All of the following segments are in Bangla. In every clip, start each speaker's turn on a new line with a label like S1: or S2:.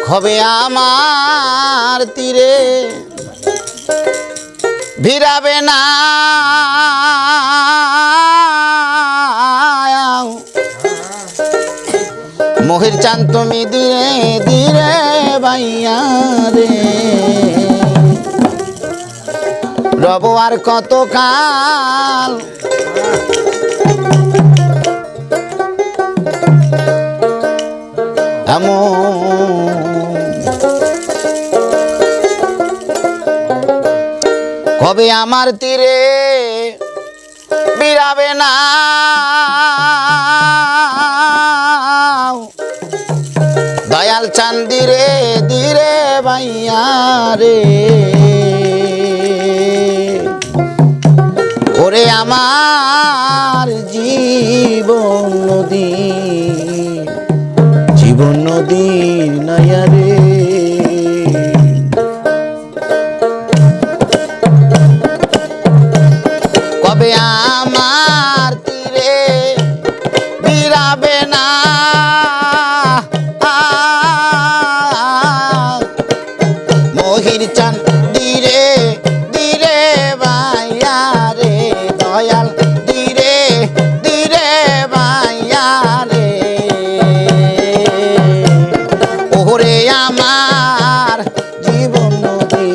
S1: হবে আমার তীরে ভিড়াবে না মোহের চান তুমি ধীরে ধীরে বাইয়া রে রব আর কত কাল কবে আমার তীরে বিরাবে না দয়াল চান্দিরে ধীরে বাইয়া রে ওরে আমার জীবন নদী জীবন নদীর নয়া রে কবে আমার তীরে বিরাবে না মোহির চান ধীরে ধীরে বাইয়া রে দয়াল ধীরে ধীরে বাইয়া রে ওরে আমার জীবন নদী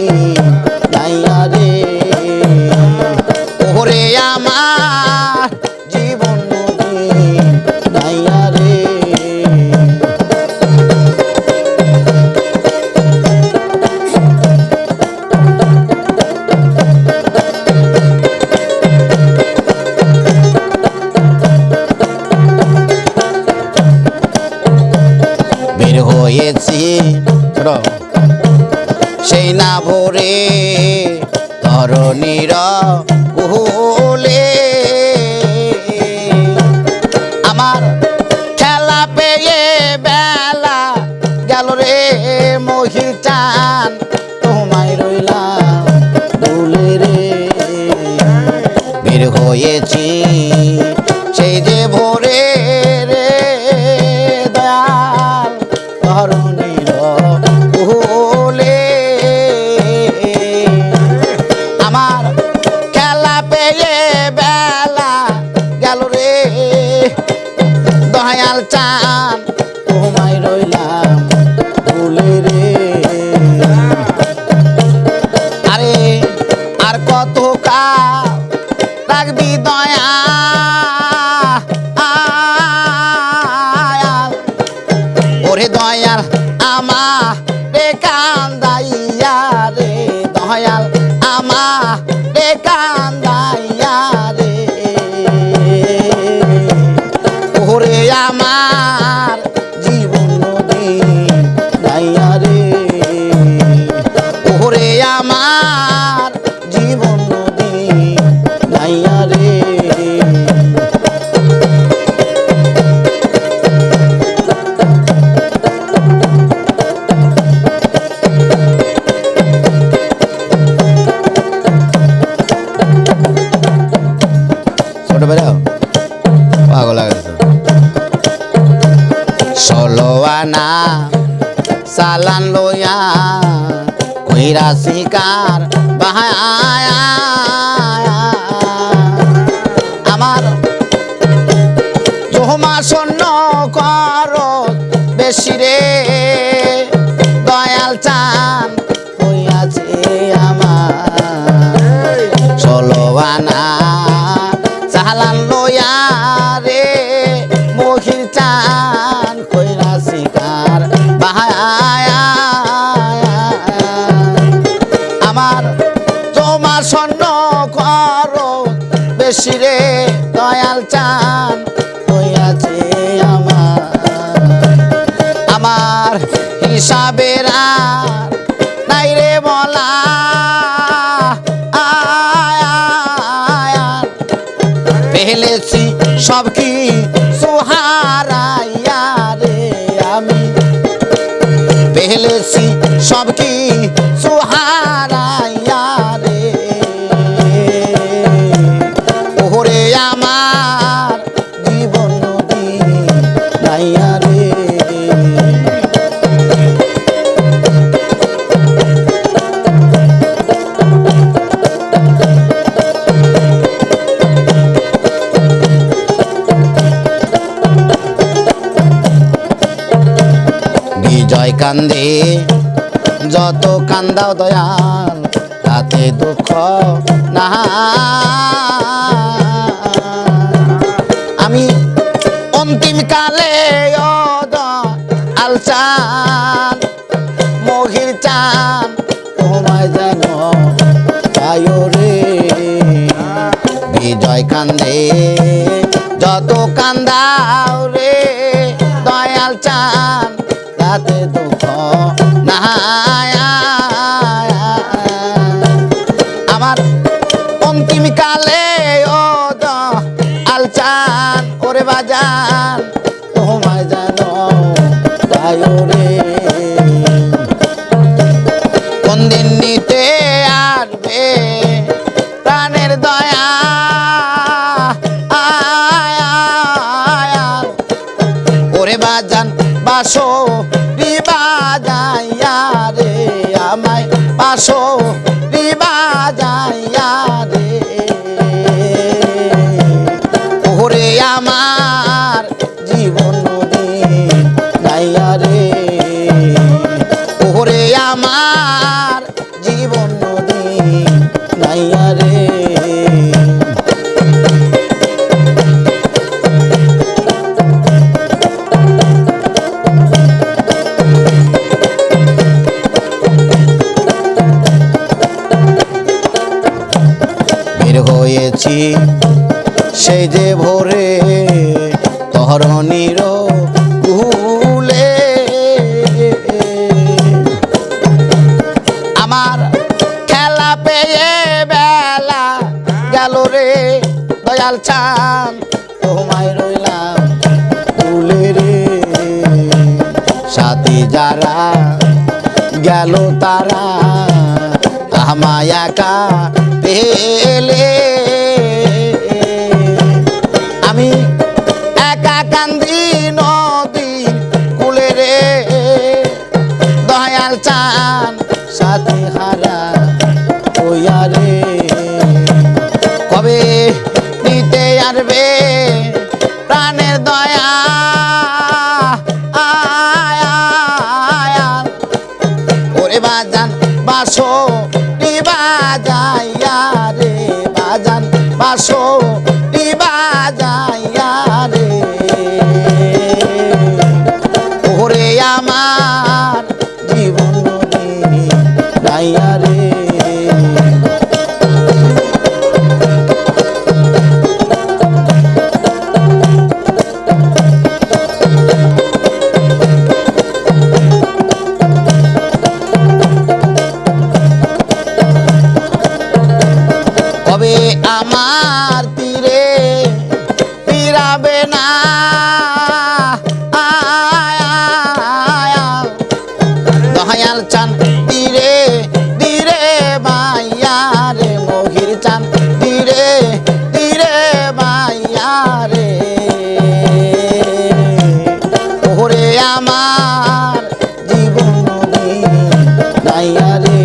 S1: নাইয়া রে ওরে আমার জীবন নদী নাইয়া রে বের হয়েছি সেই না ভোরে ধরণীর কুহুলে আমার খেলা পেয়ে বেলা গেল রে মহির চান তোমায় রইলাম ভুলে রে বের হয়েছি সেই যে ভোরে রে দয়াল ধরণীর কুহুলে আমার খেলা পেয়ে বেলা গেল রে দয়াল চান তোমায় রইলাম ভুলে রে আরে আর কত কাল রাখবি দয়া ওরে দয়াল আমার রে কান্দাইয়া রে দয়াল আমার রে কান্দাইয়া রে ওরে আমার জীবন নদী নাইয়া রে ওরে আমার জীবন নদী নাইয়া রে পাগল ষোলো আনা সালান লইয়া কইরা শিকার বাহায়া আমার জহমা শূন্য কর বেশি রে দয়াল চান হইয়াছে আমার ষোলো আনা সালান লইয়া রে মহির চান কইরা শিকার বাহায়া আমার জমা স্বর্ণ কর বেশি রে দয়াল চান হইয়াছে আমার হিসাবের আর নাই রে বলা পেলেছি সব কি সোহারাইয়া রে আমি পেলেছি সব কি কান্দে যত কান্দাও দয়াল তাতে দুঃখ না আমি অন্তিম কালে দয়াল চান মহির চান তোমায় যেন পায়ো রে বিজয় কান্দে যত কান্দাও রে দয়াল চান তাতে দুঃখ না আমার অন্তিম কালে দয়াল চান ওরে বাজান তোমায় যেন পায়ো রে কোন দিন নিতে আসবে প্রাণের দয়া ওরে বাজান বাসো বাজাইয়া রে আমায় বাসো বাজাইয়া রে ওরে আমার জীবন নদী গাইয়া রে ওরে আমার জীবন নদী গাইয়া রে হয়েছি সেই যে ভোরে তরণীর কুলে আমার খেলা পেয়ে বেলা গেল রে দয়াল চান তোমায় রইলাম কুলে রে সাথী যারা গেল তারা আমায় একা পেলে আমি একা কান্দি নদী কুলে রে দয়াল চান সাথী হারা ওয়া রে কবে নিতে আসবে প্রাণের দয়া ওরে বাজান বাসো বাজাইয়া রে বাজান বাসো বাজাইয়া রে ওরে আমার জীবন গাইয়া রে কবে আমার তীরে ফিরাবে না দয়াল চান তীরে ধীরে মাইয়া রে মহির চান ধীরে ধীরে মাইয়া রে ওরে আমার জীবন গাইয়া রে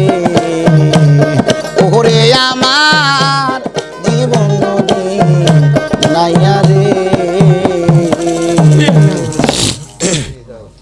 S1: ওরে আমার জীবন